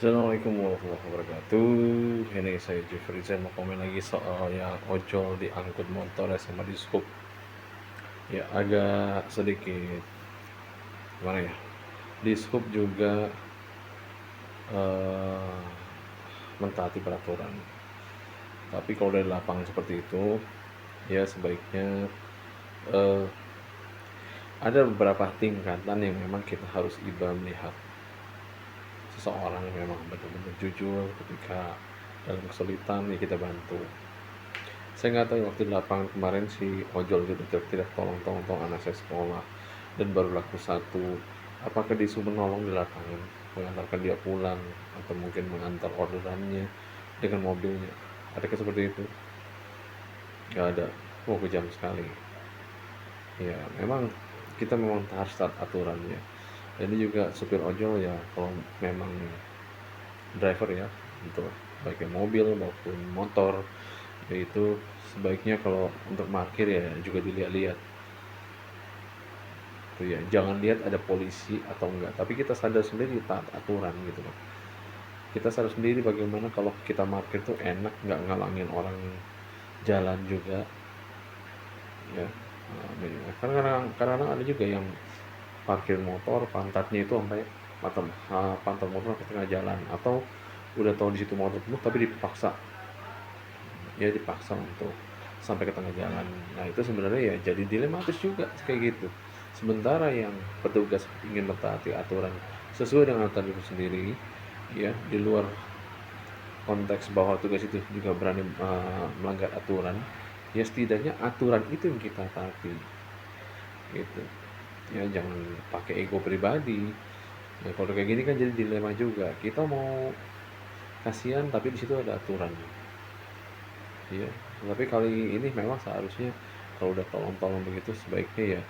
Assalamualaikum warahmatullahi wabarakatuh. Ini saya Jeffrey. Saya mau komen lagi soal yang ojol diangkut motor sama di scoop. Ya agak sedikit gimana ya? Di scoop juga eh, mentaati peraturan. Tapi kalau dari lapangan seperti itu, ya sebaiknya eh, ada beberapa tingkatan yang memang kita harus iba melihat seseorang yang memang benar-benar jujur ketika dalam kesulitan ya kita bantu. Saya nggak tahu ya, waktu di lapangan kemarin si ojol itu tidak tolong anak saya sekolah dan baru laku satu. Apakah disuruh menolong di lapangan, mengantarkan dia pulang atau mungkin mengantar orderannya dengan mobilnya? Adakah seperti itu? Nggak ada. Oh, kejam sekali. Ya, memang kita memang harus taat aturannya. Jadi juga supir ojol ya, kalau memang driver ya, untuk baik yang mobil maupun motor, yaitu sebaiknya kalau untuk parkir ya juga dilihat-lihat tuh ya, jangan lihat ada polisi atau enggak, tapi kita sadar sendiri taat aturan gitu loh. Kita sadar sendiri bagaimana kalau kita parkir tuh enak, nggak ngalangin orang jalan juga ya. Karena ada juga yang parkir motor pantatnya itu sampai pantat motor ke tengah jalan, atau udah tahu di situ motor penuh tapi dipaksa untuk sampai ke tengah jalan. Nah itu sebenarnya ya jadi dilematis juga kayak gitu. Sementara yang petugas ingin mentaati aturan sesuai dengan aturan itu sendiri, ya di luar konteks bahwa tugas itu juga berani melanggar aturan, ya setidaknya aturan itu yang kita taati, gitu. Ya jangan pakai ego pribadi. Ya kalau kayak gini kan jadi dilema juga. Kita mau kasihan tapi di situ ada aturan. Iya, tapi kali ini memang seharusnya kalau udah tolong-tolong begitu sebaiknya ya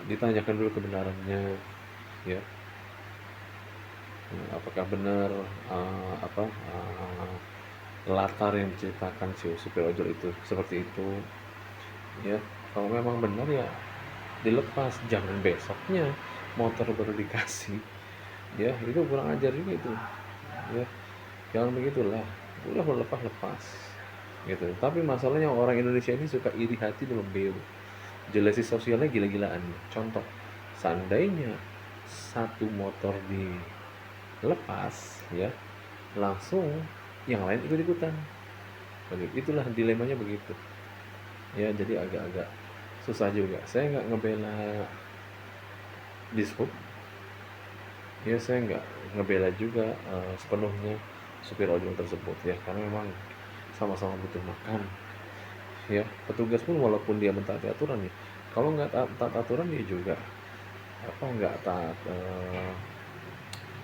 ditanyakan dulu kebenarannya ya. Apakah benar latar yang diceritakan si supir ojol itu seperti itu ya. Kalau memang benar ya dilepas, jangan besoknya motor baru dikasih ya, itu kurang ajar juga itu ya. Jangan begitulah, udah lepas lepas gitu. Tapi masalahnya orang Indonesia ini suka iri hati dan membeu, jelasi sosialnya gila-gilaan. Contoh, seandainya satu motor dilepas ya, langsung yang lain ikut-ikutan. Itulah dilemanya begitu ya. Jadi agak-agak susah juga. Saya nggak ngebela dishub ya, saya nggak ngebela juga sepenuhnya supir ojol tersebut ya, karena memang sama-sama butuh makan ya. Petugas pun walaupun dia mentaati aturan ya, kalau nggak taat aturan dia juga nggak taat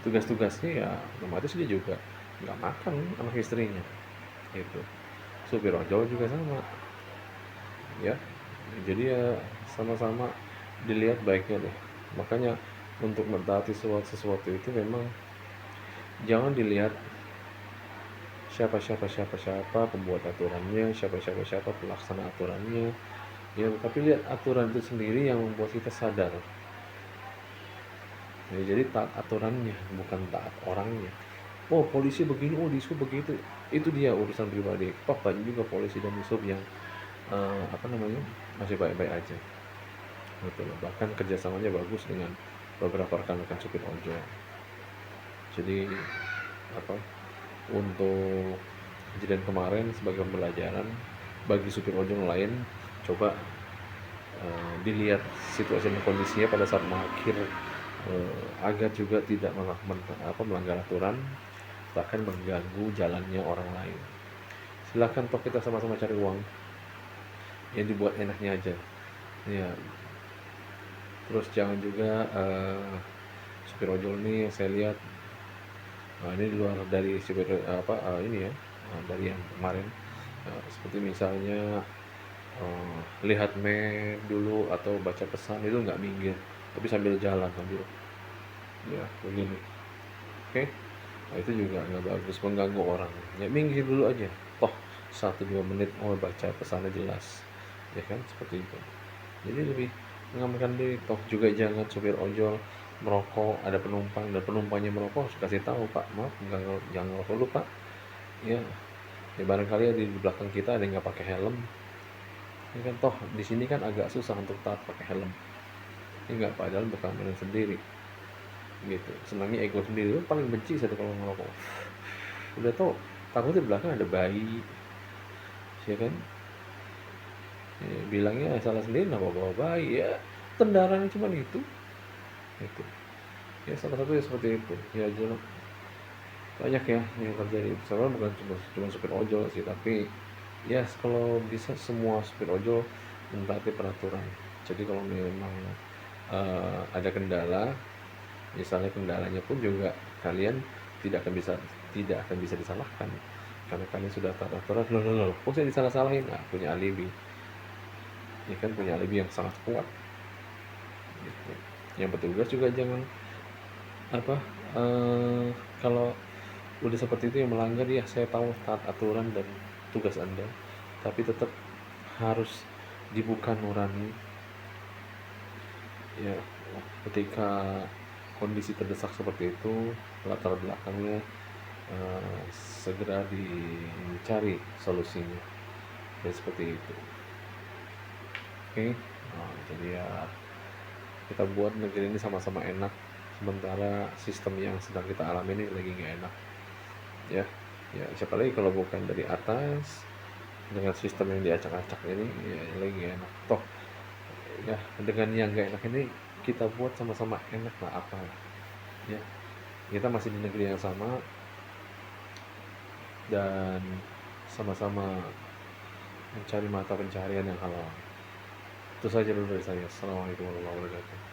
tugas-tugasnya ya, otomatis dia juga nggak makan anak istrinya itu. Supir ojol juga sama ya, jadi ya sama-sama dilihat baiknya deh. Makanya untuk mentaati sesuatu itu memang jangan dilihat siapa pembuat aturannya, siapa pelaksana aturannya ya, tapi lihat aturan itu sendiri yang membuat kita sadar ya. Jadi taat aturannya, bukan taat orangnya. Oh polisi begini, oh disub begitu, itu dia urusan pribadi. Toh banyak juga polisi dan disub yang masih baik-baik aja gitu loh. Bahkan kerjasamanya bagus dengan beberapa rekan-rekan supir ojol. Jadi apa, untuk kejadian kemarin sebagai pembelajaran bagi supir ojol lain, coba dilihat situasi dan kondisinya pada saat parkir, agar juga tidak melanggar aturan bahkan mengganggu jalannya orang lain. Silahkan, toh kita sama-sama cari uang, yang dibuat enaknya aja ya. Terus jangan juga supir ojol ini saya lihat, ini di luar dari supir ini ya, dari yang kemarin, seperti misalnya lihat map dulu atau baca pesan itu nggak minggir, tapi sambil jalan sambil ya begini. Oke. Nah, itu juga nggak bagus, mengganggu orang ya. Minggir dulu aja, toh 1-2 menit oh baca pesannya jelas ya kan, seperti itu. Jadi lebih mengamankan diri. Toh juga jangan supir ojol merokok, ada penumpang dan penumpangnya merokok, harus kasih tahu, Pak, maaf jangan ngerokok dulu, Pak. Ya, ya barangkali di belakang kita ada yang nggak pakai helm. Ya kan toh di sini kan agak susah untuk taat pakai helm. Ini nggak, padahal berkeamanan sendiri gitu. Senangnya ego sendiri. Lu paling benci satu kalau ngerokok. Udah tau takutnya di belakang ada bayi, ya kan? Ya, bilangnya salah sendiri nggak bawa bayi ya, kendaraan cuma itu. Itu ya salah satu ya seperti itu ya, jelas banyak ya yang terjadi. Sebenarnya bukan cuma supir ojol sih, tapi ya kalau bisa semua supir ojol mentaati peraturan. Jadi kalau memang ada kendala, misalnya kendalanya pun juga kalian tidak akan bisa disalahkan karena kalian sudah taat aturan. Loh, kok saya disalah-salahin? Nah, punya alibi, ya kan, punya alibi yang sangat kuat gitu. Yang petugas juga jangan apa, kalau udah seperti itu yang melanggar, ya saya tahu taat aturan dan tugas Anda, tapi tetap harus dibuka nurani ya ketika kondisi terdesak seperti itu, latar belakangnya segera dicari solusinya ya seperti itu. Oke. Nah, jadi ya kita buat negeri ini sama-sama enak, sementara sistem yang sedang kita alami ini lagi nggak enak ya. Ya siapa lagi kalau bukan dari atas, dengan sistem yang diacak-acak ini ya lagi nggak enak toh. Ya dengan yang nggak enak ini kita buat sama-sama enak lah, apa ya, kita masih di negeri yang sama dan sama-sama mencari mata pencaharian yang halal. Itu saja dulu dari saya. Assalamualaikum warahmatullahi wabarakatuh.